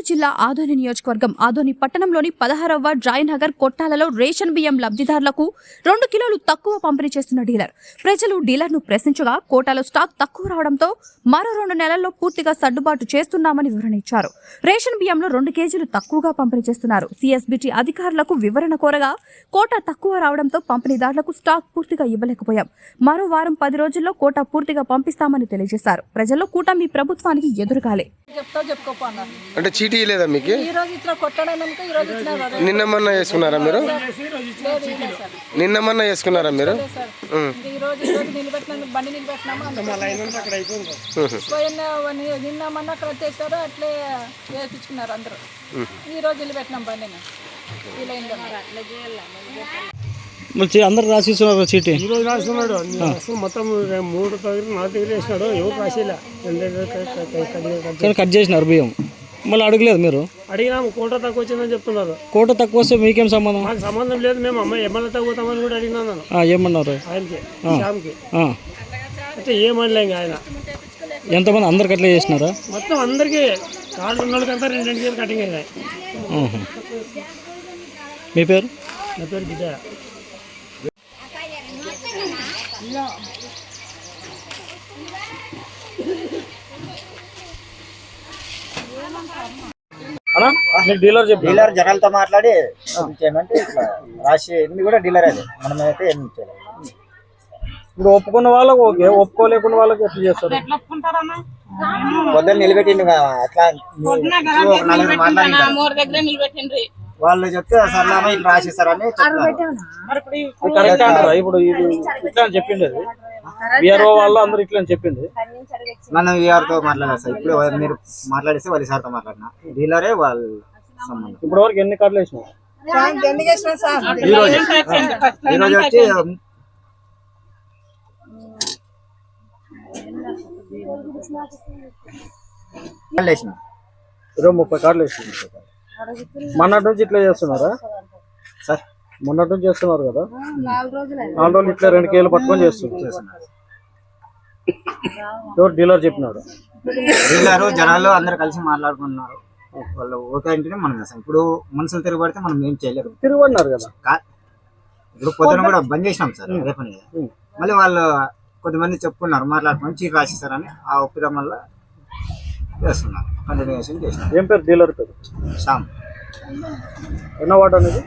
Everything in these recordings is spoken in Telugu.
జిల్లా ఆదోని నియోజకవర్గం ఆదోని పట్టణంలోని 16వ వార్డ్ జాయినగర్ కొట్టాలలో రేషన్ బియ్యం లబ్ధిదారులకు 2 కిలోలు తక్కువ పంపిణీ చేస్తున్న డీలర్. ప్రజలు డీలర్ను ప్రశ్నించగా కోటాలో స్టాక్ తక్కువ రావడంతో మరో 2 నెలల్లో పూర్తిగా సర్దుబాటు చేస్తున్నామని వివరణ ఇచ్చారు. రేషన్ బియ్యంలో 2 కేజీలు తక్కువగా పంపిణీ చేస్తున్నారు. సిఎస్బిటి అధికారులకు వివరణ కోరగా కోటా తక్కువ రావడంతో పంపిణీదారులకు స్టాక్ పూర్తిగా ఇవ్వలేకపోయాం. మరో వారం 10 రోజుల్లో కోటా పూర్తిగా పంపిస్తామని తెలియజేశారు. ప్రజల్లో కూటమి ప్రభుత్వానికి ఎదురుగాలే. అంటే చీటీ లేదా మీకు? నిన్నమన్నా వేసుకున్నారా మీరు? నిన్నమన్నా వేసుకున్నారా మీరు? నిన్నమన్నా అక్కడ వచ్చేసారు, అట్లే వేపించుకున్నారు అందరూ. ఈ రోజు నిలబెట్టినాం బండిని. అందరు రాసిస్తున్నారు చీటీ. ఈరోజు రాస్తున్నాడు మొత్తం 3 దగ్గర 4 దగ్గర వేసినాడు. ఎవరు రాసేలా కట్ చేసినారు బియ్యం. మళ్ళీ అడగలేదు మీరు? అడిగినాము, కోట తక్కువ వచ్చిందని చెప్తున్నారు. కోట తక్కువ వస్తే మీకేం సంబంధం? మాకు సంబంధం లేదు. మేము అమ్మాయి ఎమ్మెల్యే తగ్గుతామని కూడా అడిగినాను. ఏమన్నారు ఆయనకి, శ్యామ్కి. అయితే ఏమనలే ఆయన. ఎంతమంది అందరికి అట్లా చేసినారా? మొత్తం అందరికీ కార్డు ఉన్న వాళ్ళకంతా 2 కేజీలు కటింగ్ అయినాయి. మీ పేరు? నా పేరు విజయ. డీలర్ జనాలతో మాట్లాడి చేయమంటే ఇట్లా రాసి ఎన్ని కూడా డీలర్ అది మనం అయితే ఏం చేయలేదు. ఇప్పుడు ఒప్పుకున్న వాళ్ళకి ఓకే, ఒప్పుకోలేకున్న వాళ్ళకి ఎట్లా చేస్తారు? పొద్దున్న నిలబెట్టిండు అట్లా మాట్లాడి వాళ్ళు చెప్తే సర్లామా ఇట్లా రాసిస్తారని కరెక్ట్ అంటారా? ఇప్పుడు ఇది ఇట్లా అని చెప్పింది, అది విఆర్ఓ వాళ్ళు అందరూ ఇట్లా అని చెప్పింది. మనం విఆర్తో మాట్లాడాలి సార్. ఇప్పుడు మీరు మాట్లాడిస్తే వాళ్ళు సార్తో మాట్లాడినా డీలరే వాళ్ళు సంబంధం. ఇప్పుడు వరకు ఎన్ని కార్డులు వేసినావు? ఈరోజు వచ్చి 30 కార్డులు వేసినావు. మొన్నటి నుంచి ఇట్లా చేస్తున్నారా సార్? మొన్నటి నుంచి చేస్తున్నారు కదా, 4 రోజులు ఇట్లా 2 కేజీలు పట్టుకొని చేస్తున్నారు. ఎవరు డీలర్ చెప్పినాడు? డీలరు జనాలు అందరు కలిసి మాట్లాడుకున్నారు. వాళ్ళు ఓకే అంటేనే మనం చేస్తాం. ఇప్పుడు మనుషులు తిరగబడితే మనం ఏం చేయలేరు. తిరగబడినారు కదా. ఇప్పుడు పొద్దున కూడా బంద్ చేసినాం సార్ రేపని. మళ్ళీ వాళ్ళు కొంతమంది చెప్పుకున్నారు, మాట్లాడుకుని చీట్ రాసిస్తారని. ఆ ఒప్పిడం వల్ల చేస్తున్నారు, కంటిన్యూషన్ చేసినారు. ఏం పేరు డీలర్ పేరు? శ్యామ్. ఎన్న వార్డు అనేది?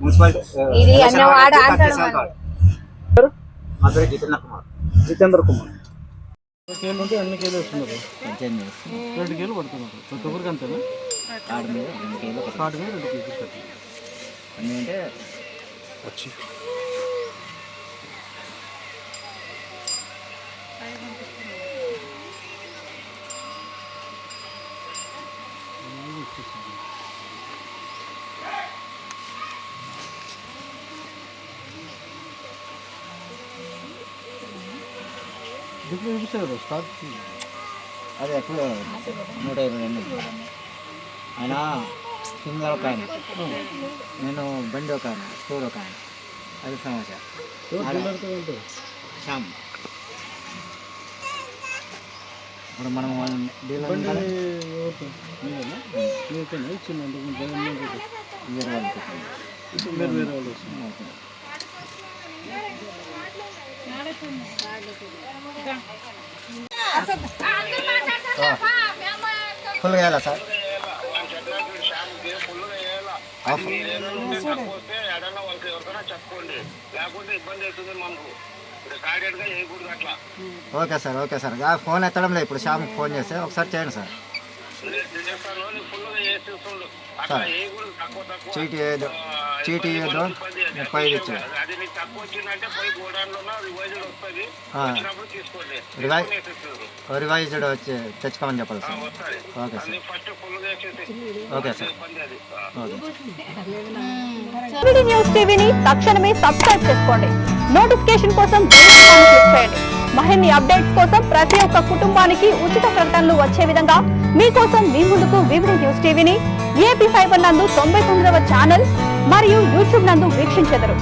మున్సిపాలిటీ. మా పేరు జితేంద్ర కుమార్. జితేంద్ర కుమార్. కేజీలు ఉంటే ఎన్ని కేజీలు వస్తున్నారు? 2 కేజీలు పడుతున్నారు. ప్రతి ఒక్కరికి అంతేనా? కార్డు మీద 2 కేజీలు. కార్డు మీద 2 కేజీలు కట్టి అన్నీ అంటే వచ్చి స్టార్ట్ అది ఎప్పుడు 122 ఆయన సింగర్ ఒక ఆయన, నేను బండి ఒక ఆయన, స్టోర్ ఒక ఆయన. అది సమస్య. శ్యామ్. ఇప్పుడు మనం డీలర్ ఫుల్ వేయాలా sir? Okay sir, okay sir. Phone ఎత్తడం లేదు. ఇప్పుడు శ్యామ్కి ఫోన్ చేస్తే ఒకసారి చేయండి సార్. చీటీ ఏదో 35 ఇచ్చాడు. రివైజ్డ్ వచ్చి తెచ్చుకోమని చెప్పాలి sir. Okay sir, okay sir, okay. News టీవీని తక్షణమే సబ్స్క్రైబ్ చేసుకోండి. నోటిఫికేషన్ కోసం బెల్ ఐకాన్ క్లిక్ చేయండి. మరిన్ని అప్డేట్స్ కోసం ప్రతి ఒక్క కుటుంబానికి ఉచిత ప్రకటనలు వచ్చే విధంగా మీకోసం మీ ముందుకు వివిధ న్యూస్ టీవీని AP5 నందు 99వ ఛానల్ మరియు యూట్యూబ్ నందు వీక్షించెదరు.